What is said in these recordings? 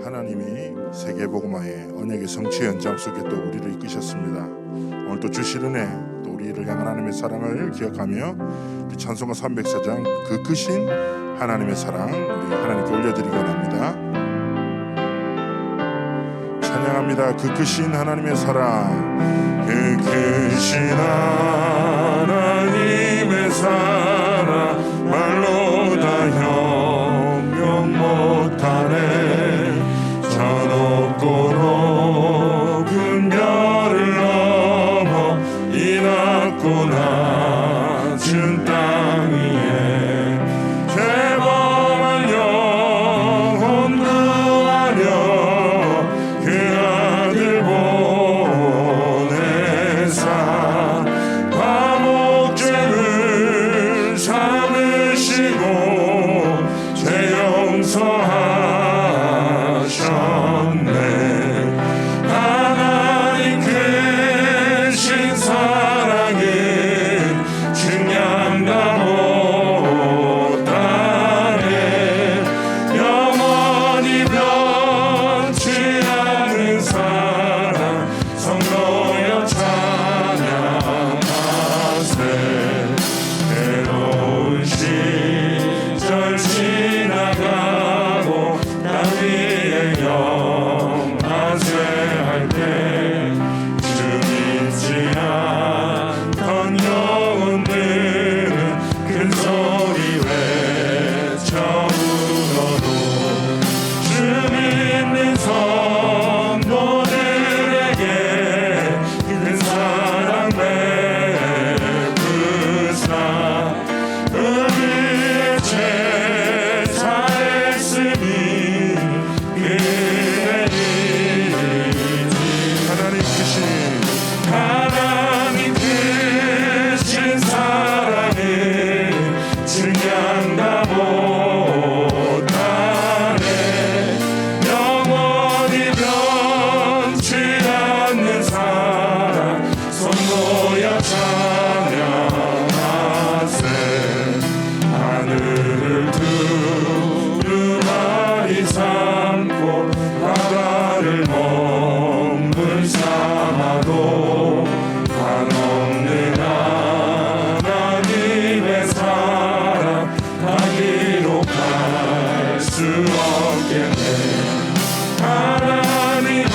하나님이 세계복음화의 언약의 성취 현장 속에 또 우리를 이끄셨습니다. 오늘 또 주실 은혜, 또 우리를 향한 하나님의 사랑을 기억하며 우리 찬송가 304장 그 크신 하나님의 사랑 우리 하나님께 올려드리기 원합니다. 찬양합니다. 그 크신 하나님의 사랑, 그 크신 하나님의 사랑 말로 다 형용 못하네. 저 높고 높은 별을 넘어 이 낮고 낮은 땅 위에 죄범한 영혼 구하려 그 아들 보내사 과목죄를 삼으시고 죄 용서하셨네. 하나님 크신 사랑은 증량다 못하네. 영원히 변치 않는 사랑 성도여 찬양하세. 괴로운 시절 지나가고 땅 위에 영하세 할 때 주 믿지 않던 영혼들은 큰 소리 외쳐 울어도 주 믿는 성도들에게 큰 사랑 베푸사 우리의 제사했으니 그들에게 하나님 크신 사랑은 증량다 못하네. 영원히 변치 않는 사랑 성도여 찬양하세. 하늘을 두루마리 삼고 바다를 먹물 삼아도 한없는 하나님의 사랑 다 기록할 수 없겠네. 하나님의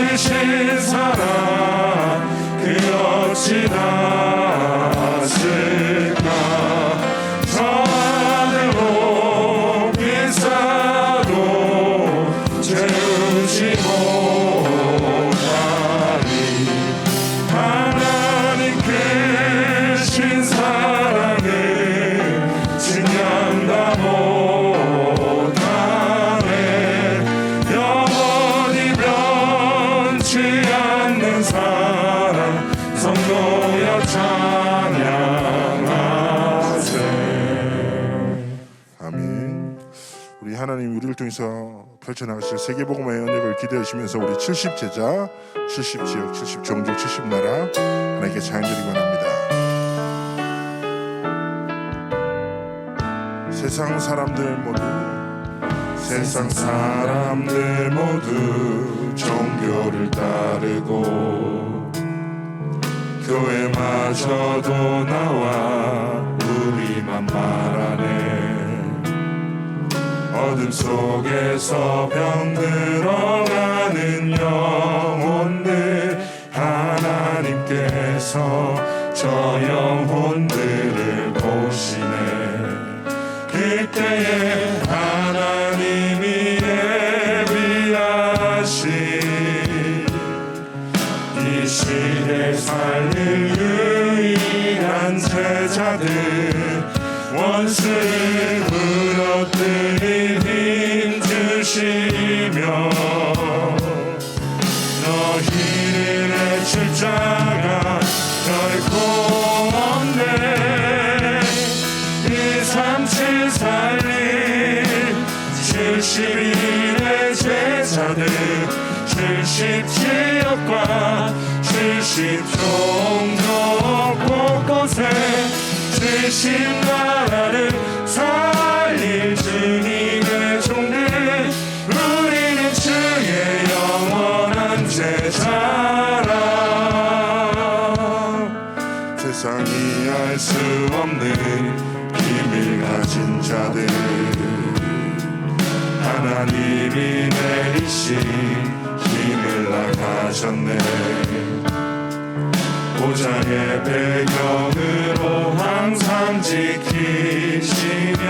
크신 사랑 그 어찌 다을까. 저 하늘로 비싸도 채우지 못하리. 하나님 크신 사랑은 증량다 못하네. 영원히 변치 않는 사랑 성도여 찬양하세. 아멘. 우리 하나님 우리를 통해서 펼쳐나가실 세계복음화의 언약을 기대하시면서 우리 70제자, 70지역, 70종족, 70나라 하나님께 찬양드리기 원합니다. 세상 사람들 모두 종교를 따르고 교회마저도 나와 우리만 말하네. 어둠 속에서 병들어가는 영혼들 하나님께서 저 영혼들을 보시네. 그때에 하나님이 예비하신 이 시대 살릴 유일한 제자들 원수를 무너뜨리 힘주시며 너희를 해칠 자가 결코 없네. 237 살릴 70일의 제자들 70지역과 70종족 곳곳에 70나라를 살릴 주님의 종들 자들 하나님이 내리신 힘을 나가셨네. 보좌의 배경으로 항상 지키시며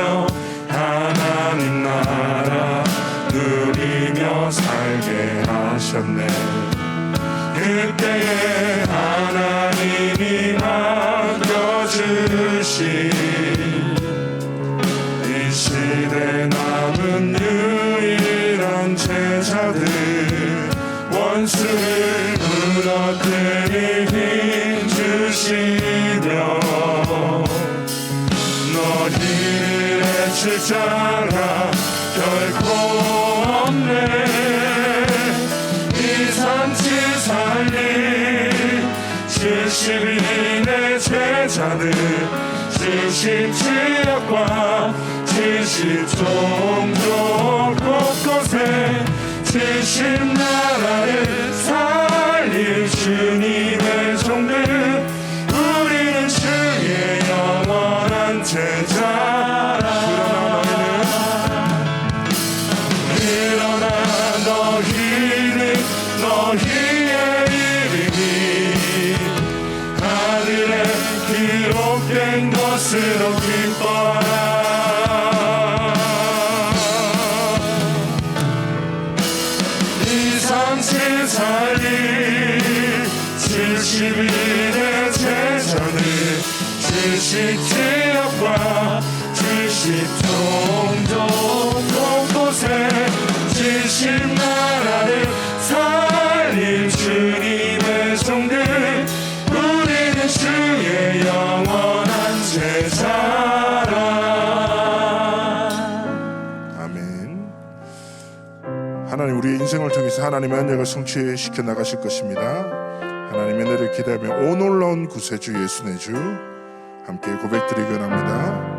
하나님 나라 누리며 살게 하셨네. 그때에 하나님이 맡겨주신 이 시대 남은 유일한 제자들 원수를 무너뜨릴 힘 주시며 너희를 해칠 자가 결코 없네. 살릴 70인의 제자들 70지역과 70종족 곳곳에 70나라를 살릴 주님의 종들 우리는 주의 영원한 제자라. 일어나 너희는 너희의 이름이 아들의 기록된 것으로 기뻐하라. 이 삼시 살릴 70인의 제자들 70지역과 70종족 곳곳에 70나라를 살릴 주님의 종들 우리는 주의 영원한 제자라. 아멘. 하나님 우리의 인생을 통해서 하나님의 언약을 성취시켜 나가실 것입니다. 하나님의 은혜를 기대하며 오 놀라운 구세주 예수 내 주 함께 고백드리기 원합니다.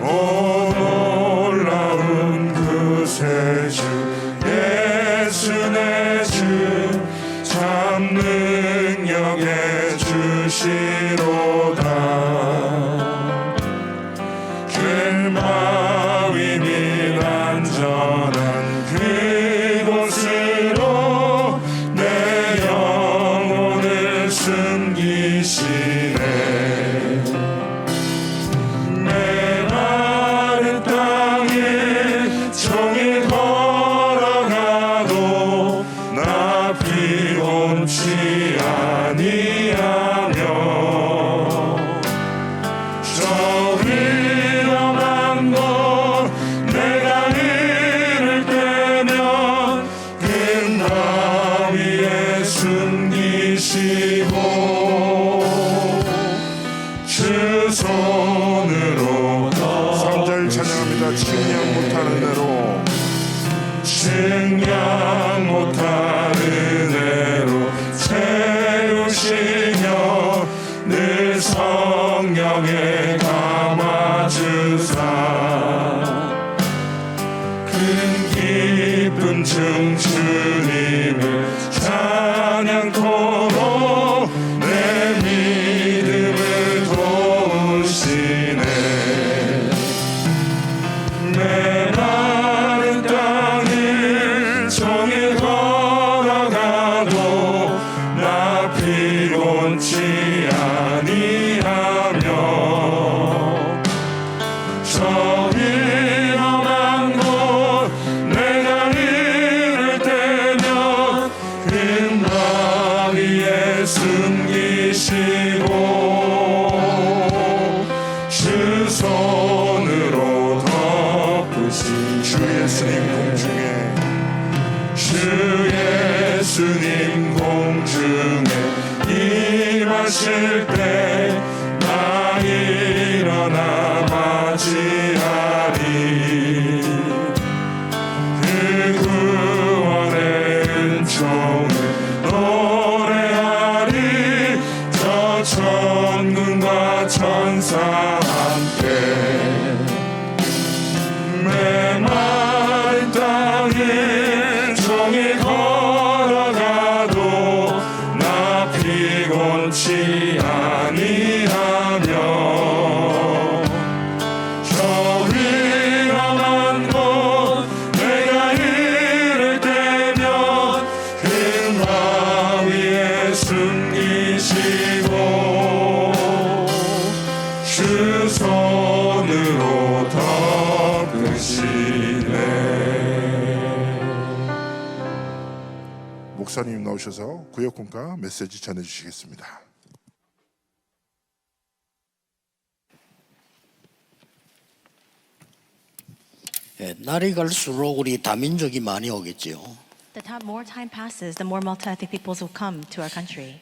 오 놀라운 구세주 예수 내 주 참 능력의 주시로다. 길마위 및 안전한 그곳으로 내 영혼을 숨기시네. 내 마른 땅에 종일 걸어가도 나 피곤치 아니하며 저 위험한 곳 내가 이를 때면 그 바위에 숨기시고 주 손으로 3절 찬양합니다. 측량 못하는 은혜로 측량 못하는 은혜로 채우시며 늘 성령에 감아주사 큰 기쁨 중 주님을 찬양토록 내 믿음을 도우시네. 내 마른 땅을 종일 걸어가도 나 피곤치 아니하며 저 위험한 곳 내가 이를 때면 큰 바위에 숨기시고 주 손으로 덮으신 주 예수님 공중에 주 예수님 공중에 임하실 때 나 일어나 맞이하리. 그 구원의 은총을 노래하리. 저 천군과 천사 함께 내 마른 땅에 종일 걸어가도 나 피곤치 아니하며 목사님 나오셔서 구역공과 메시지 전해주시겠습니다. 날이 갈수록 우리 다민족이 많이 오겠지요. More time passes, the more multi-ethnic peoples will come to our country.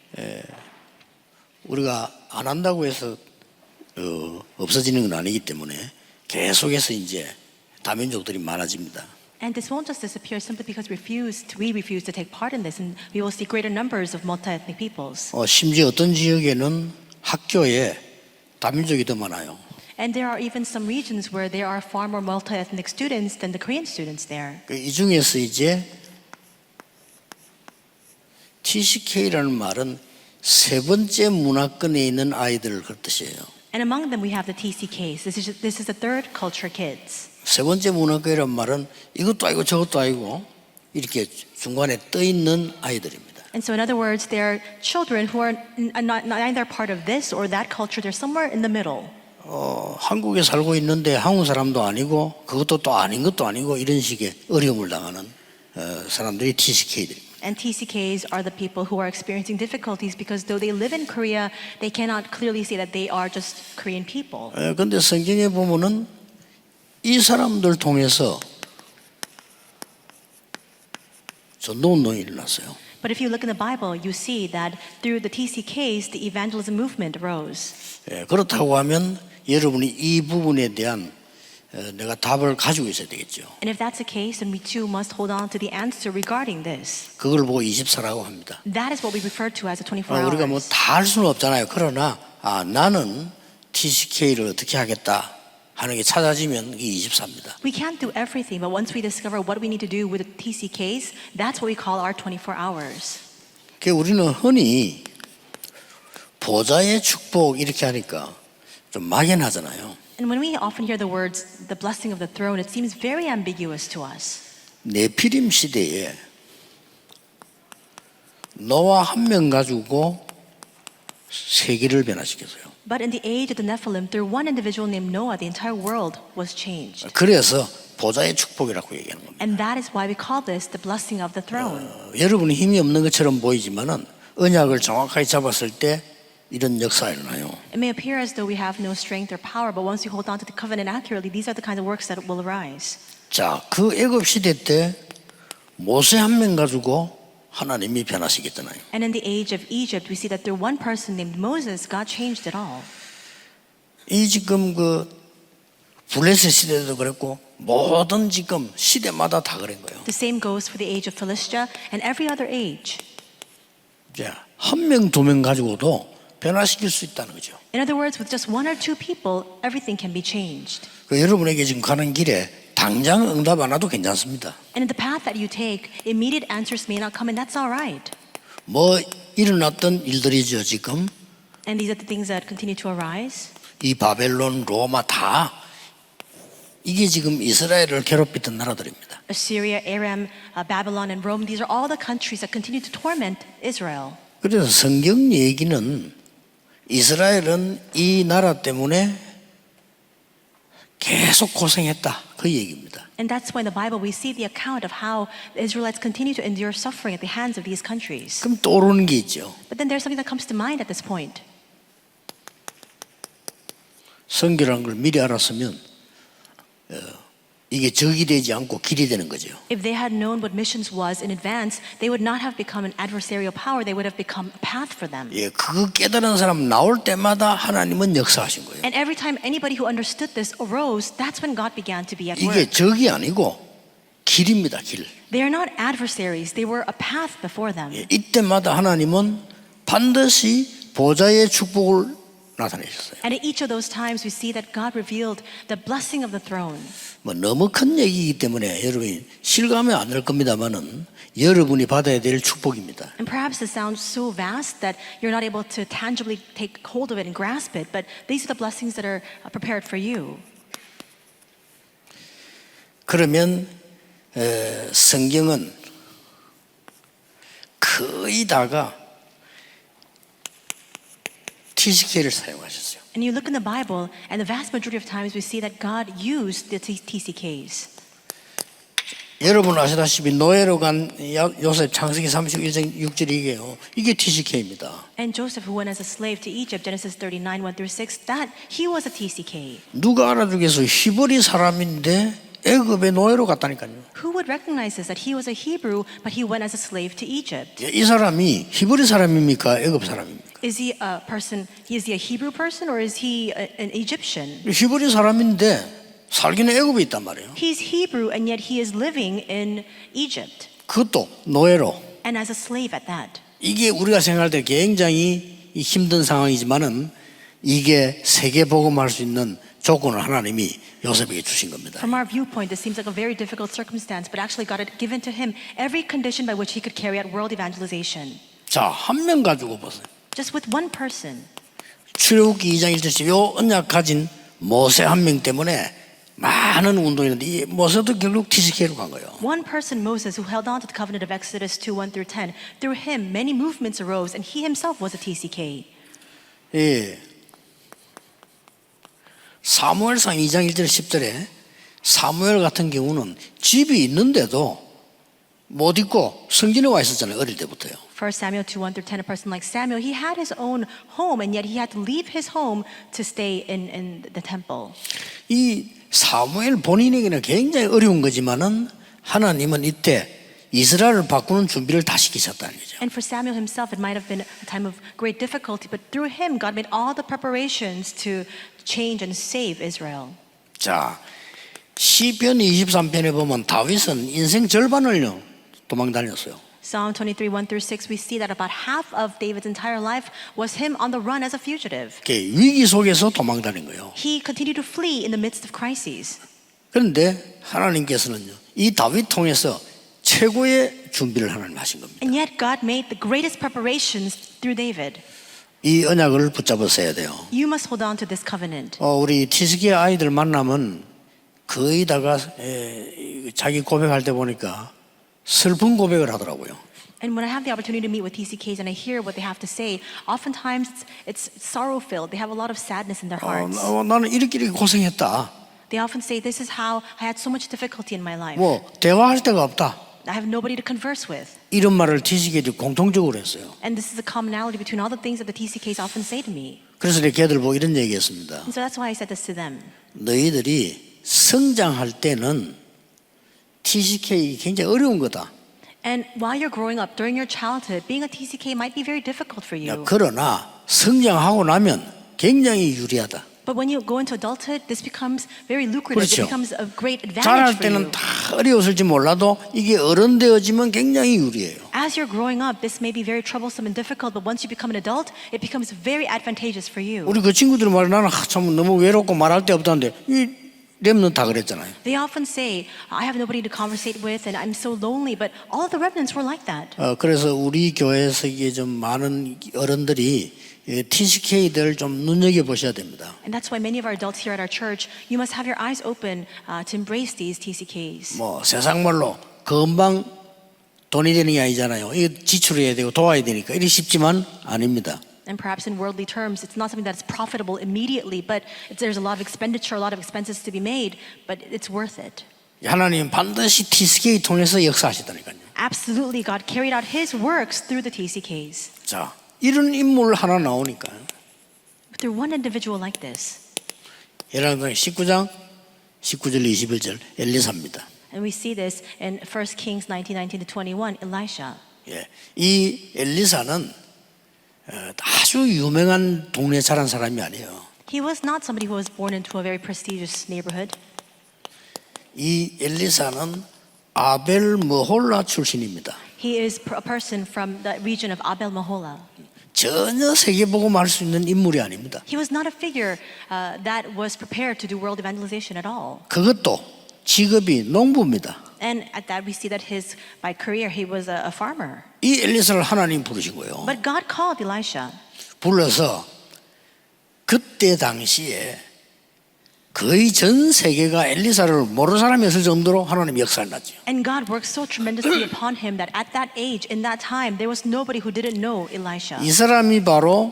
우리가 안 한다고 해서 없어지는 건 아니기 때문에 계속해서 이제 다민족들이 많아집니다. And this won't just disappear simply because we refuse to take part in this, and we will see greater numbers of multi-ethnic peoples. 심지어 어떤 지역에는 학교에 다민족이 더 많아요. And there are even some regions where there are far more multi-ethnic students than the Korean students there. 이 중에서 이제 TCK라는 말은 세 번째 문화권에 있는 아이들을 그 뜻이에요. And among them we have the TCKs. This is the third culture kids. 세 번째 문화권이란 말은 이것도 아니고 저것도 아니고 이렇게 중간에 떠 있는 아이들입니다. And so in other words, they are children who are neither part of this or that culture. They're somewhere in the middle. 한국에 살고 있는데 한국 사람도 아니고 그것도 또 아닌 것도 아니고 이런 식의 어려움을 당하는 사람들이 TCK들입니다. And TCKs are the people who are experiencing difficulties because though they live in Korea, they cannot clearly say that they are just Korean people. 그런데 성경에 보면은 이 사람들 통해서 전도운동이 일어났어요. But if you look in the Bible, you see that through the TCKs, the evangelism movement arose. 그렇다고 하면 여러분이 이 부분에 대한 내가 답을 가지고 있어야 되겠죠. And if that's the case, then we too must hold on to the answer regarding this. 그걸 보고 24라고 합니다. That is what we refer to as the 24 hours. 우리가 뭐 다 할 수는 없잖아요. 그러나 나는 TCK를 어떻게 하겠다 하는 게 찾아지면 이게 24입니다. We can't do everything, but once we discover what we need to do with the TCKs, that's what we call our 24 hours. 우리는 흔히 보좌의 축복 이렇게 하니까 좀 막연하잖아요. And when we often hear the words, the blessing of the throne, it seems very ambiguous to us. 네피림 시대에 노아 한 명 가지고 세계를 변화시켰어요. But in the age of the Nephilim, through one individual named Noah, the entire world was changed. 그래서 보좌의 축복이라고 얘기하는 겁니다. And that is why we call this the blessing of the throne. 여러분이 힘이 없는 것처럼 보이지만은 언약을 정확하게 잡았을 때 이런 역사가 일어나요. It may appear as though we have no strength or power, but once we hold on to the covenant accurately, these are the kinds of works that will arise. 자, 그 애굽 시대 때 모세 한 명 가지고 하나님이 변화시켰잖아요. And in the age of Egypt, we see that through one person named Moses, God changed it all. 이 지금 그 블레셋 시대도 그랬고 모든 지금 시대마다 다 그런 거예요. The same goes for the age of Philistia and every other age. 자, 한 명, 두 명 가지고도 변화시킬 수 있다는 거죠. In other words, with just one or two people, everything can be changed. 여러분에게 지금 가는 길에 당장 응답 안 와도 괜찮습니다. And in the path that you take, immediate answers may not come, and that's all right. 뭐 일어났던 일들이죠 지금. And these are the things that continue to arise. 이 바벨론, 로마 다 이게 지금 이스라엘을 괴롭히던 나라들입니다. Assyria, Aram, Babylon, and Rome, these are all the countries that continue to torment Israel. 그래서 성경 얘기는 이스라엘은 이 나라 때문에 계속 고생했다 그 얘기입니다. And that's why in the Bible we see the account of how the Israelites continue to endure suffering at the hands of these countries. 그럼 떠오르는 게 있죠. But then there's something that comes to mind at this point. 선교라는 걸 미리 알았으면 이게 적이 되지 않고 길이 되는 거죠. If they had known what missions was in advance, they would not have become an adversarial power. They would have become a path for them. 예, 그거 깨달은 사람 나올 때마다 하나님은 역사하신 거예요. And every time anybody who understood this arose, that's when God began to be at 이게 work. 적이 아니고 길입니다, 길. They are not adversaries. They were a path before them. 예, 이때마다 하나님은 반드시 보좌의 축복을 나타내셨어요. And at each of those times, we see that God revealed the blessing of the throne. 뭐 너무 큰 얘기이기 때문에 여러분이 실감이 안 날 겁니다만은 여러분이 받아야 될 축복입니다. And perhaps it sounds so vast that you're not able to tangibly take hold of it and grasp it, but these are the blessings that are prepared for you. 그러면 성경은 거의 다가 TCK를 사용하셨어요. And you look in the Bible, and the vast majority of times we see that God used the TCKs. 여러분 아시다시피 노예로 간 요셉 창세기 31장 6절이 이게요. 이게 TCK입니다. And Joseph, who went as a slave to Egypt, Genesis 39, 1-6, that he was a TCK. 누가 알아주겠어? 히브리 사람인데 애굽의 노예로 갔다니까요. Who would recognize this, that he was a Hebrew, but he went as a slave to Egypt? 이 사람이 히브리 사람입니까? 애굽 사람입니까? Is he a person, is he a Hebrew person or is he an Egyptian? 히브리 사람인데 살기는 애굽에 있단 말이에요. He's Hebrew and yet he is living in Egypt. 그것도 노예로. And as a slave at that. 이게 우리가 생각할 때 굉장히 힘든 상황이지만은 이게 세계 복음할 수 있는 조건을 하나님이 요셉에게 주신 겁니다. From our viewpoint, this seems like a very difficult circumstance, but actually God had given to him every condition by which he could carry out world evangelization. 자, 한 명 가지고 보세요. Just with one person. 출애굽기 2장 1절씩 요 언약 가진 모세 한 명 때문에 많은 운동이 있는데 이 모세도 결국 TCK로 간 거예요. One person, Moses, who held on to the covenant of Exodus 2:1-10, through him many movements arose, and he himself was a TCK. 예. 사무엘상 2장 1절 10절에 사무엘 같은 경우는 집이 있는데도 못 있고 성전에 와 있었잖아요. 어릴 때부터요. 1 Samuel 2:1-10, a person like Samuel, he had his own home, and yet he had to leave his home to stay in the temple. 이 사무엘 본인에게는 굉장히 어려운 거지만은 하나님은 이때 이스라엘을 바꾸는 준비를 다 시키셨다는 거죠. And for Samuel himself, it might have been a time of great difficulty, but through him, God made all the preparations to change and save Israel. 자, 시편 23편에 보면 다윗은 인생 절반을요 도망 다녔어요. Psalm 23, 1-6, we see that about half of David's entire life was him on the run as a fugitive. 위기 속에서 도망 다닌 거예요. He continued to flee in the midst of crises. 그런데 하나님께서는요, 이 다윗 통해서 최고의 준비를 하나님 하신 겁니다. And yet God made the greatest preparations through David. 이 언약을 붙잡으셔야 돼요. You must hold on to this covenant. 우리 TCK 아이들 만나면 거의 다가 자기 고백할 때 보니까 슬픈 고백을 하더라고요. And when I have the opportunity to meet with TCKs and I hear what they have to say, oftentimes it's sorrow-filled. They have a lot of sadness in their hearts. 나는 이렇게 고생했다. They often say, this is how I had so much difficulty in my life. 대화할 데가 없다. I have nobody to converse with. 이런 말을 TCK들이 공통적으로 했어요. And this is a commonality between all the things that the TCKs often say to me. 그래서 내가 걔들 보고 이런 얘기했습니다. And so that's why I said this to them. 너희들이 성장할 때는 TCK 굉장히 어려운 거다. And while you're growing up, during your childhood, being a TCK might be very difficult for you. 그러나 성장하고 나면 굉장히 유리하다. But when you go into adulthood, this becomes very lucrative. 그렇죠. It becomes a great advantage 자랄 for 때는 you. 다 어려웠을지 몰라도 이게 어른 되어지면 굉장히 유리해요. As you're growing up, this may be very troublesome and difficult, but once you become an adult, it becomes very advantageous for you. 우리 그 친구들 말에 나는 참 너무 외롭고 말할 데 없다는데 이 렘넌트 다 그랬잖아요. They often say, I have nobody to conversate with and I'm so lonely, but all of the remnants were like that. 그래서 우리 교회에서 이게 좀 많은 어른들이 TCK들 좀 눈여겨 보셔야 됩니다. And that's why many of our adults here at our church, you must have your eyes open to embrace these TCKs. 세상 말로 금방 돈이 되는 게 아니잖아요. 이거 지출해야 되고 도와야 되니까 이게 쉽지만 아닙니다. And perhaps in worldly terms, it's not something that's profitable immediately, but there's a lot of expenditure, a lot of expenses to be made, but it's worth it. 하나님 반드시 TCK 통해서 역사하시다니까요. Absolutely, God carried out His works through the TCKs. 자, 이런 인물 하나 나오니까 Through one individual like this. 열왕기상 19장 19절 21절 엘리사입니다. And we see this in 1 Kings 19:19-21, Elisha. 이 엘리사는 아주 유명한 동네 자란 사람이 아니에요. He was not somebody who was born into a very prestigious neighborhood. 이 엘리사는 아벨 머홀라 출신입니다. He is a person from the region of Abel Mahola. 전혀 세계복음 할 수 있는 인물이 아닙니다. He was not a figure that was prepared to do world evangelization at all. 그것도 직업이 농부입니다. And at that we see that by career he was a farmer. 이 엘리사를 하나님 부르시고요. But God called Elisha. 불러서 그때 당시에 거의 전 세계가 엘리사를 모르는 사람이 없을 정도로 하나님 역사를 났죠. And God worked so tremendously upon him that at that age, in that time, there was nobody who didn't know Elisha. 이 사람이 바로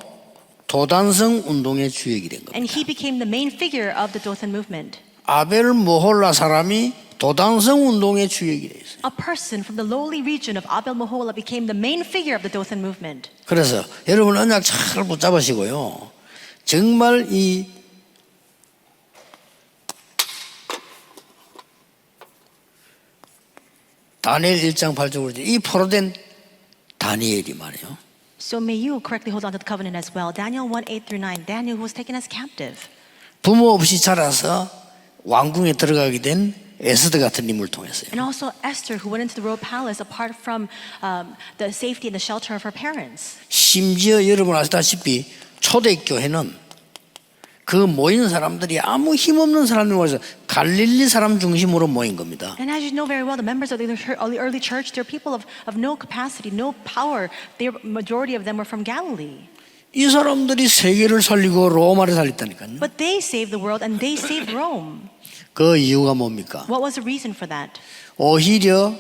도단성 운동의 주역이 된 겁니다. And he became the main figure of the Dothan movement. 아벨 모홀라 사람이 도당성 운동의 주역이 돼 있어요. A person from the lowly region of Abel Mohola became the main figure of the Dothan movement. 그래서 여러분 언약 잘 붙잡으시고요. 정말 이 다니엘 1장 8절로 이 포로된 다니엘이 말이에요. So may you correctly hold on to the covenant as well. Daniel 1:8-9. Daniel who was taken as captive. 부모 없이 자라서 왕궁에 들어가게 된 에스더 같은 인물을 통해서요. And also Esther who went into the royal palace apart from the safety and the shelter of her parents. 심지어 여러분 아시다시피 초대교회는 그 모인 사람들이 아무 힘없는 사람들이 모여서 갈릴리 사람 중심으로 모인 겁니다. And as you know very well, the members of the early church, they're people of no capacity, no power. The majority of them were from Galilee. 이 사람들이 세계를 살리고 로마를 살렸다니까요. But they saved the world and they saved Rome. 그 이유가 뭡니까? What was the reason for that? 오히려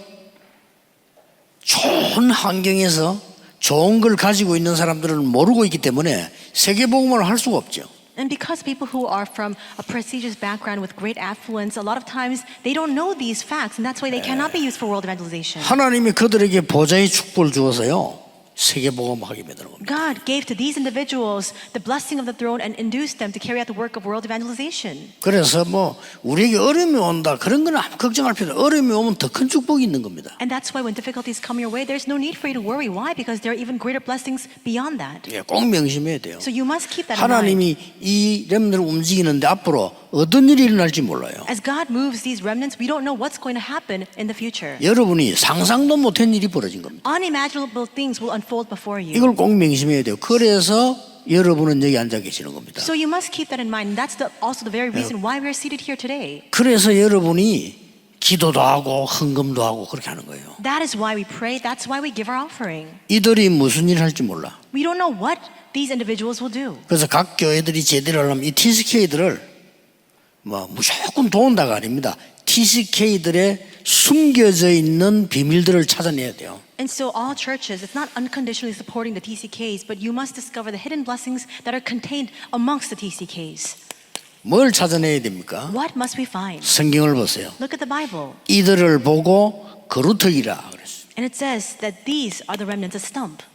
좋은 환경에서 좋은 걸 가지고 있는 사람들은 모르고 있기 때문에 세계복음을 할 수가 없죠. And because people who are from a prestigious background with great affluence, a lot of times they don't know these facts, and that's why they cannot be used for world evangelization. 하나님이 그들에게 보좌의 축복을 주어서요 세계복음하게 만드는 겁니다. God gave to these individuals the blessing of the throne and induced them to carry out the work of world evangelization. 그래서 뭐 우리에게 어려움이 온다 그런 건 아무 걱정할 필요 없어요. 어려움이 오면 더 큰 축복이 있는 겁니다. And that's why when difficulties come your way, there's no need for you to worry. Why? Because there are even greater blessings beyond that. 예, 꼭 명심해야 돼요. So you must keep that in mind. 하나님이 이 렘들을 움직이는데 앞으로 어떤 일이 일어날지 몰라요. As God moves these remnants, we don't know what's going to happen in the future. 여러분이 상상도 못한 일이 벌어진 겁니다. Unimaginable things will unfold before you. 이걸 꼭 명심해야 돼요. 그래서 여러분은 여기 앉아 계시는 겁니다. So you must keep that in mind. And that's also the very reason why we're seated here today. 그래서 여러분이 기도도 하고 헌금도 하고 그렇게 하는 거예요. That is why we pray. That's why we give our offering. 이들이 무슨 일을 할지 몰라. We don't know what these individuals will do. 그래서 각 교회들이 제대로 하려면 이 TCK들을 뭐 무조건 도운다가 아닙니다. TCK들의 숨겨져 있는 비밀들을 찾아내야 돼요. And so all churches, it's not unconditionally supporting the TCKs, but you must discover the hidden blessings that are contained amongst the TCKs. 뭘 찾아내야 됩니까? What must we find? 성경을 보세요. Look at the Bible. 이들을 보고 거루터기라 그랬어요. And it says that these are the remnants of stump.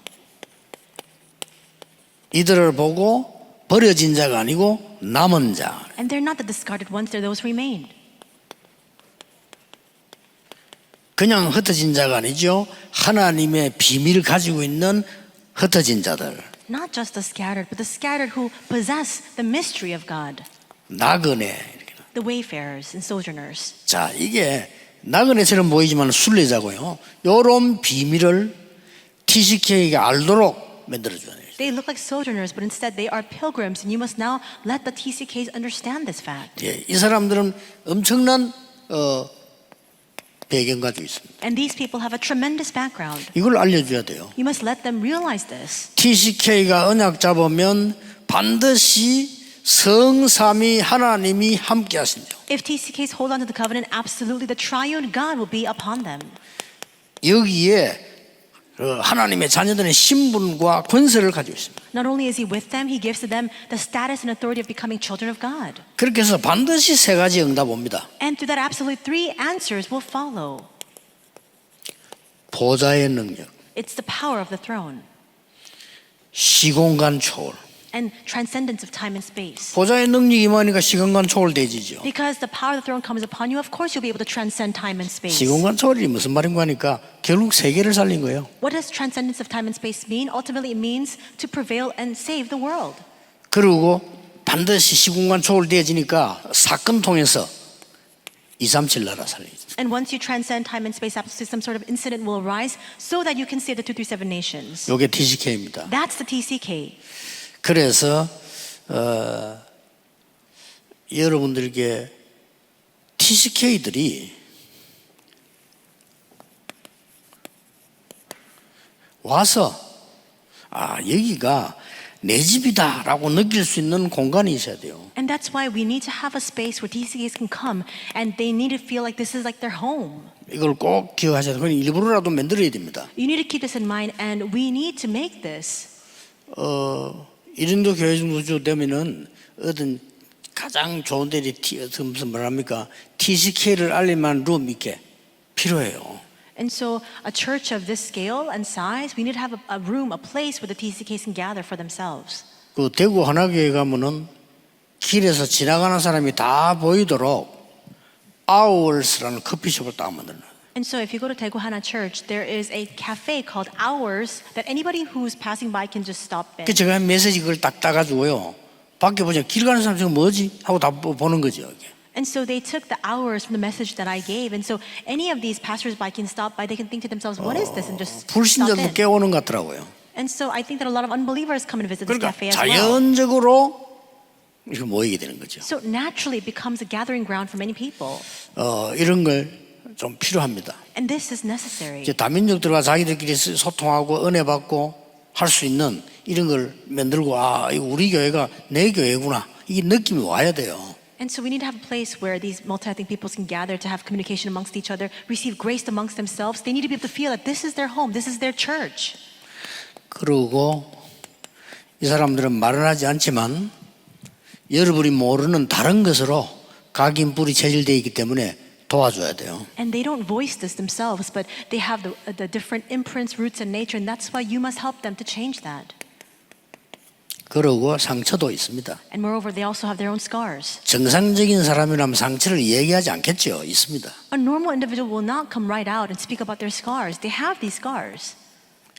이들을 보고 버려진 자가 아니고 남은 자. And they're not the discarded ones, they're those who remained. 그냥 흩어진 자가 아니죠. 하나님의 비밀을 가지고 있는 흩어진 자들. Not just the scattered, but the scattered who possess the mystery of God. 나그네. 이렇게. The wayfarers and sojourners. 자, 이게 나그네처럼 보이지만 순례자고요. 이런 비밀을 TCK가 알도록 만들어줘야 돼요. They look like sojourners, but instead they are pilgrims, and you must now let the TCKs understand this fact. 예, 이 사람들은 엄청난 배경 가지고 있습니다. And these people have a tremendous background. 이걸 알려줘야 돼요. You must let them realize this. TCK가 언약 잡으면 반드시 성삼위 하나님이 함께 하신대요. If TCKs hold on to the covenant, absolutely the triune God will be upon them. 여기에 하나님의 자녀들의 신분과 권세를 가지고 있습니다. Not only is he with them, he gives to them the status and authority of becoming children of God. 그렇게 해서 반드시 세 가지 응답 옵니다. And through that, absolutely three answers will follow. 보좌의 능력, It's the power of the throne 시공간 초월. and transcendence of time and space. 보좌의 능력이 임하니까 시공간 초월되지죠. Because the power of the throne comes upon you, of course you'll be able to transcend time and space. 시공간 초월이 무슨 말인가 하니까 결국 세계를 살린 거예요. What does transcendence of time and space mean? Ultimately, it means to prevail and save the world. 그리고 반드시 시공간 초월되어지니까 사건 통해서 237 나라 살리죠. And once you transcend time and space, absolutely some sort of incident will arise so that you can save the 237 nations. 이게 TCK입니다. That's the TCK. 그래서 여러분들에게 TCK들이 와서 여기가 내 집이다라고 느낄 수 있는 공간이 있어야 돼요. And that's why we need to have a space where TCKs can come and they need to feel like this is like their home. 이걸 꼭 기억하셔야 돼요. 일부러라도 만들어야 됩니다. You need to keep this in mind, and we need to make this. 이런도 교회 정도 되면은 어떤 가장 좋은 데리 무슨 말합니까? TCK를 알릴만한 룸 있게 필요해요. And so a church of this scale and size, we need to have a room, a place where the TCKs can gather for themselves. 그 대구 하나교회 가면은 길에서 지나가는 사람이 다 보이도록 Hours라는 커피숍을 딱 만들어요. And so if you go to Daegu Hana Church, there is a cafe called Hours that anybody who's passing by can just stop in. 그 제가 메시지 그걸 딱 따가지고요. 밖에 보자 길 가는 사람 지금 뭐지? 하고 다 보는 거죠. And so they took the hours from the message that I gave. And so any of these passersby can stop by, they can think to themselves, what is this? And just stop 불신자도 in. 깨우는 것 같더라고요. And so I think that a lot of unbelievers come and visit this 그러니까 cafe as well. 자연적으로 이렇게 모이게 되는 거죠. So naturally it becomes a gathering ground for many people. 이런 걸 좀 필요합니다. And this is necessary. 이제 다민족들과 자기들끼리 소통하고 은혜 받고 할 수 있는 이런 걸 만들고 이거 우리 교회가 내 교회구나 이 느낌이 와야 돼요. And so we need to have a place where these multi-ethnic peoples can gather to have communication amongst each other, receive grace amongst themselves. They need to be able to feel that this is their home, this is their church. 그리고 이 사람들은 말은 하지 않지만 여러분이 모르는 다른 것으로 각인 뿌리 체질되어 있기 때문에 도와줘야 돼요. And they don't voice this themselves, but they have the different imprints, roots, and nature, and that's why you must help them to change that. 그리고 상처도 있습니다. And moreover, they also have their own scars. 정상적인 사람이라면 상처를 얘기하지 않겠죠. 있습니다. A normal individual will not come right out and speak about their scars. They have these scars.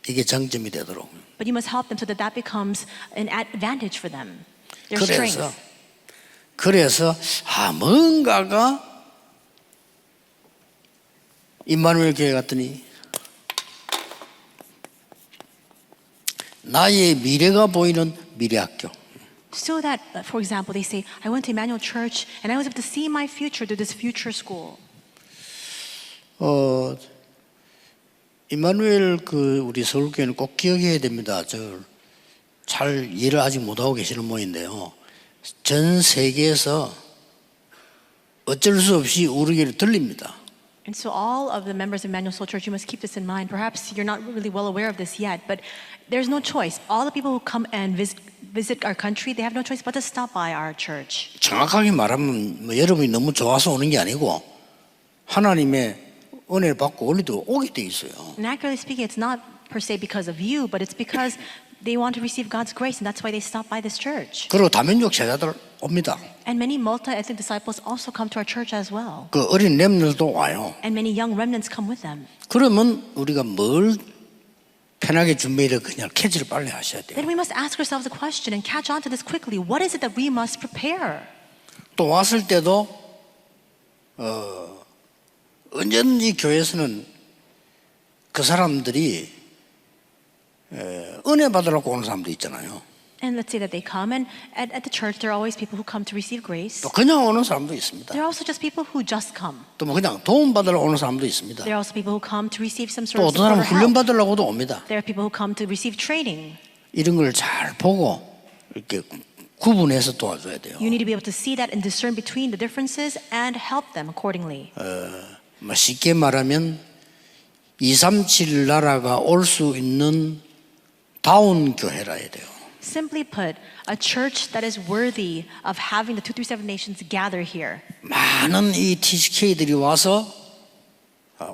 이게 장점이 되도록. But you must help them so that that becomes an advantage for them. Their strength. 그래서 뭔가가 임마누엘 교회 갔더니 나의 미래가 보이는 미래학교. So that, for example, they say, I went to Emmanuel Church and I was able to see my future through this future school. 임마누엘 우리 서울교회는 꼭 기억해야 됩니다. 잘 이해를 아직 못하고 계시는 모양인데요. 전 세계에서 어쩔 수 없이 우리 교회를 들립니다. And so all of the members of Emmanuel Soul Church, you must keep this in mind. Perhaps you're not really well aware of this yet, but there's no choice. All the people who come and visit our country, they have no choice but to stop by our church. 정확하게 말하면 여러분이 너무 좋아서 오는 게 아니고 하나님의 은혜를 받고 원리도 오게 돼 있어요. And accurately speaking, it's not per se because of you, but it's because they want to receive God's grace, and that's why they stop by this church. 그리고 다민족 제자들 옵니다. And many multi-ethnic disciples also come to our church as well. 그 어린 렘들도 와요. And many young remnants come with them. 그러면 우리가 뭘 편하게 준비를 그냥 캐치를 빨리 하셔야 돼요. Then we must ask ourselves a question and catch on to this quickly. What is it that we must prepare? 또 왔을 때도 언제든지 교회에서는 그 사람들이 은혜 받으려고 오는 사람도 있잖아요. And let's say that they come, and at the church there are always people who come to receive grace. 또 그냥 오는 사람도 있습니다. There are also just people who just come. 또 뭐 그냥 도움 받으러 오는 사람도 있습니다. There are also people who come to receive some 또 sort of 어떤 사람은 support or 훈련 help. 받으려고도 옵니다. There are people who come to receive training. 이런 걸 잘 보고 이렇게 구분해서 도와줘야 돼요. You need to be able to see that and discern between the differences and help them accordingly. 쉽게 말하면 237 나라가 올 수 있는 다운 교회라 해야 돼요. Simply put, a church that is worthy of having the 237 nations gather here. 많은 이 TCK들이 와서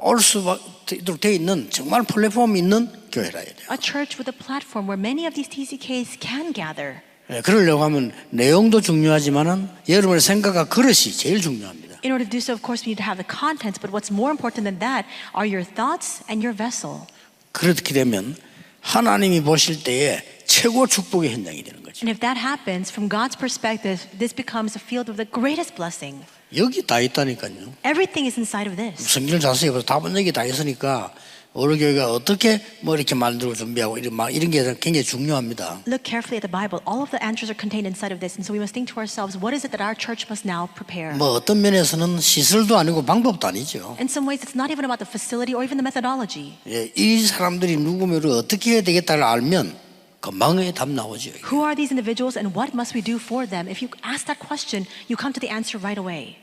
올 수 있도록 돼 있는 정말 플랫폼이 있는 교회라 해야 돼요. A church with a platform where many of these TCKs can gather. 그러려고 하면 내용도 중요하지만은 여러분의 생각과 그릇이 제일 중요합니다. In order to do so, of course, we need to have the contents, but what's more important than that are your thoughts and your vessel. 그렇게 되면 하나님이 보실 때에 최고 축복의 현장이 되는 거죠. And if that happens, from God's perspective, this becomes a field of the greatest blessing. 여기 다 있다니까요. Everything is inside of this. 성경을 자세히 보서 답은 여기 다 있으니까 우리 교회가 어떻게 이렇게 만들고 준비하고 이런 게 굉장히 중요합니다. Look carefully at the Bible. All of the answers are contained inside of this. And so we must think to ourselves, what is it that our church must now prepare? 어떤 면에서는 시설도 아니고 방법도 아니죠. In some ways, it's not even about the facility or even the methodology. 이 사람들이 누구면 어떻게 해야 되겠다를 알면 금방에 답 나오죠. Who are these individuals and what must we do for them? If you ask that question, you come to the answer right away.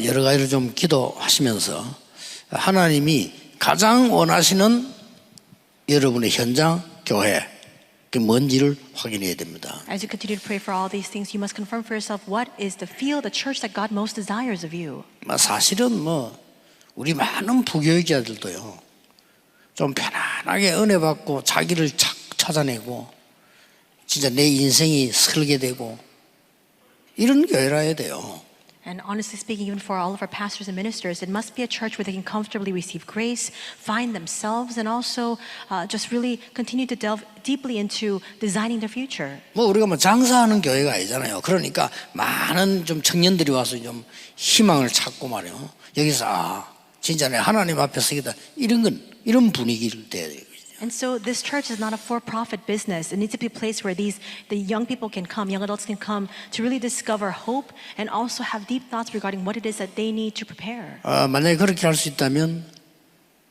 여러 가지를 좀 기도하시면서 하나님이 가장 원하시는 여러분의 현장 교회 그게 뭔지를 확인해야 됩니다. As you continue to pray for all these things, you must confirm for yourself what is the field, the church that God most desires of you. 사실은 우리 많은 부교육자들도요, 좀 편안하게 은혜 받고 자기를 찾아내고 진짜 내 인생이 설계되고 이런 교회라 해야 돼요. And honestly speaking, even for all of our pastors and ministers, it must be a church where they can comfortably receive grace, find themselves, and also just really continue to delve deeply into designing their future. 우리가 장사하는 교회가 아니잖아요. 그러니까 많은 좀 청년들이 와서 좀 희망을 찾고 말이요. 여기서 진짜 내 하나님 앞에 서겠다. 이런 분위기를 돼야 돼요. And so this church is not a for-profit business. It needs to be a place where the young people can come, young adults can come to really discover hope and also have deep thoughts regarding what it is that they need to prepare. 만약에 그렇게 할 수 있다면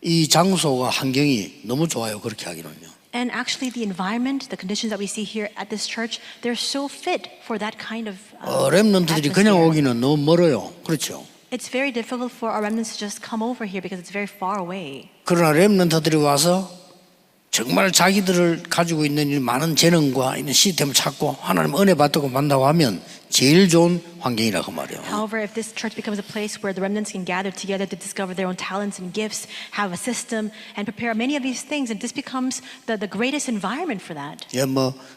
이 장소와 환경이 너무 좋아요. 그렇게 하기는요. And actually the environment, the conditions that we see here at this church, they're so fit for that kind of 렘넌트들이 그냥 atmosphere. 오기는 너무 멀어요. 그렇죠. It's very difficult for our remnants to just come over here because it's very far away. 그러나 렘넌트들이 와서 정말 자기들을 가지고 있는 이 많은 재능과 이런 시스템을 찾고 하나님 은혜 받고 만나고 하면 제일 좋은 환경이라고 말이에요. However, if this church becomes a place where the remnants can gather together to discover their own talents and gifts, have a system, and prepare many of these things, and this becomes the greatest environment for that.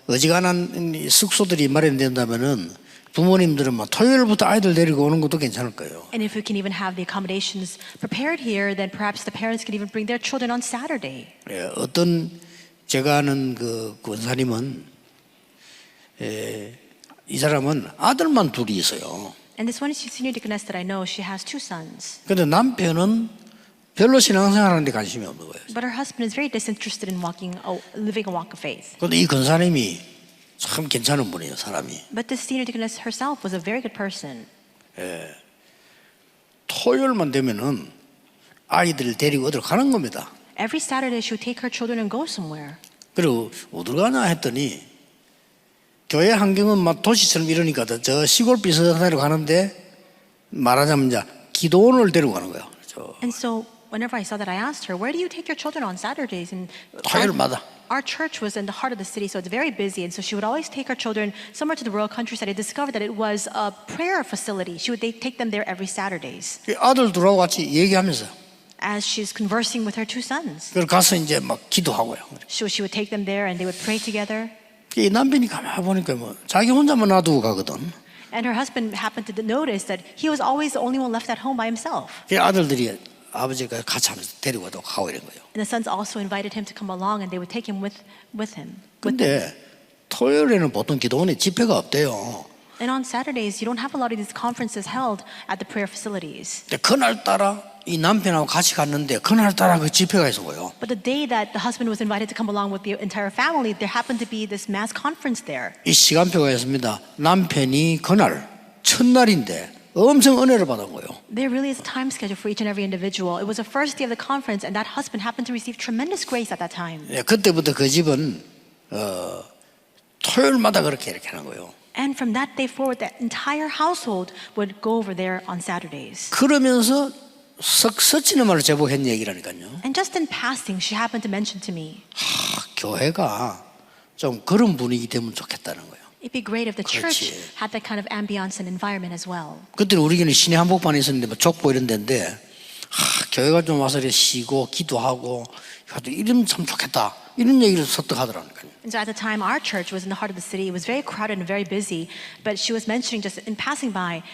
어지간한 숙소들이 마련된다면은 부모님들은 토요일부터 아이들 데리고 오는 것도 괜찮을 거예요. And if we can even have the accommodations prepared here, then perhaps the parents can even bring their children on Saturday. 어떤 제가 아는 그 권사님은 이 사람은 아들만 둘이 있어요. And this one senior deaconess that I know, she has 2 sons. 근데 남편은 별로 신앙생활하는 데 관심이 없는 거예요. But her husband is very disinterested in living a walk of faith. 근데 이 권사님이 참 괜찮은 분이에요, 사람이. But this senior deaconess herself was a very good person. 토요일만 되면은 아이들을 데리고 어디로 가는 겁니다. Every Saturday she would take her children and go somewhere. 그리고 어디로 가냐 했더니 교회 환경은 막 도시처럼 이러니까 저 시골 비슷한 데로 가는데 말하자면 이제 기도원을 데리고 가는 거예요. And so whenever I saw that, I asked her, "Where do you take your children on Saturdays?" And 토요일마다. our church was in the heart of the city, so it's very busy. And so she would always take her children somewhere to the rural countryside. I discovered that it was a prayer facility. They take them there every Saturdays. 아들 둘하고 같이 얘기하면서 As she's conversing with her 2 sons. 그걸 가서 이제 막 기도하고요. So she would take them there and they would pray together. 이 남편이 가만 보니까 자기 혼자만 놔두고 가거든. And her husband happened to notice that he was always the only one left at home by himself. 그 아들들이 아버지가 같이 하면서 데리고 가고 이런 거예요. And the sons also invited him to come along, and they would take him with him. 근데 토요일에는 보통 기도원에 집회가 없대요. And on Saturdays, you don't have a lot of these conferences held at the prayer facilities. 근데 그날따라 이 남편하고 같이 갔는데 그날따라 그 집회가 있었고요. But the day that the husband was invited to come along with the entire family, there happened to be this mass conference there. 이 시간표가 있습니다. 남편이 그날 첫날인데 엄청 은혜를 받은 거예요. There really is a time schedule for each and every individual. It was the first day of the conference, and that husband happened to receive tremendous grace at that time. 그때부터 그 집은 토요일마다 그렇게 이렇게 하는 거예요. And from that day forward, that entire household would go over there on Saturdays. 그러면서 서치는 말을 제보 했 얘기라니까요. And just in passing, she happened to mention to me, 교회가 좀 그런 분위기 되면 좋겠다는 거예요. it'd be great if the church 그렇지. had that kind of ambiance and environment as well. 그때는 우리 교회는 시내 한복판에 있었는데 족보 이런 데인데 교회가 좀 와서 이렇게 쉬고 기도하고 이러면 참 좋겠다 이런 얘기를 설득하더라니까요. And so at the time, our church was in the heart of the city. It was very crowded and very busy. But she was mentioning just in passing by,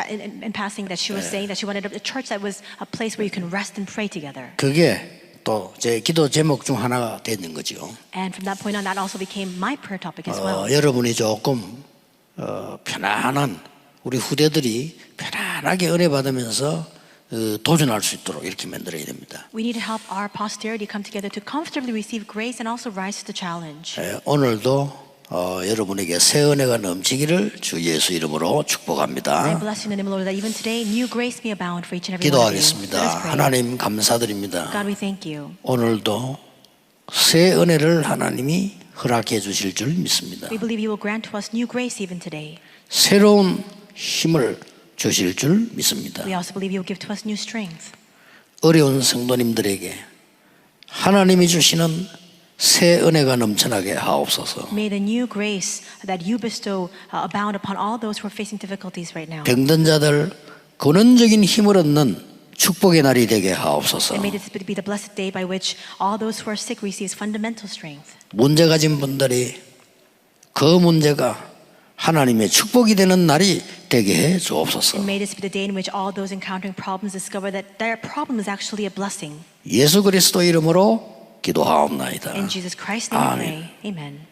in passing, that she was saying that she wanted a church that was a place where you can rest and pray together. 그게 또 제 기도 제목 중 하나가 되는 거죠. And from that point on, that also became my prayer topic as well. 여러분이 조금 편안한 우리 후대들이 편안하게 은혜 받으면서 도전할 수 있도록 이렇게 만들어야 됩니다. We need to help our posterity come together to comfortably receive grace and also rise to the challenge. 오늘도 여러분에게 새 은혜가 넘치기를 주 예수 이름으로 I 축복합니다. bless you in the name of the Lord that even today new grace may abound for each and every one of you. Let us 기도하겠습니다. pray. 하나님 감사드립니다. God, we thank you. 오늘도 새 은혜를 하나님이 허락해 주실 줄 믿습니다. We believe you will grant to us new grace even today. 새로운 힘을 주실 줄 믿습니다. We also believe you will give to us new strength. 어려운 성도님들에게 하나님이 주시는 새 은혜가 넘쳐나게 하옵소서. May the new grace that you bestow abound upon all those who are facing difficulties right now. 병든 자들 근원적인 힘을 얻는 축복의 날이 되게 하옵소서. And may this be the blessed day by which all those who are sick receive fundamental strength. 문제 가진 분들이 그 문제가 하나님의 축복이 되는 날이 되게 해 주옵소서. And may this be the day in which all those encountering problems discover that their problem is actually a blessing. 예수 그리스도 이름으로 기도하옵나이다. In Jesus Christ's name we 아멘. pray. Amen.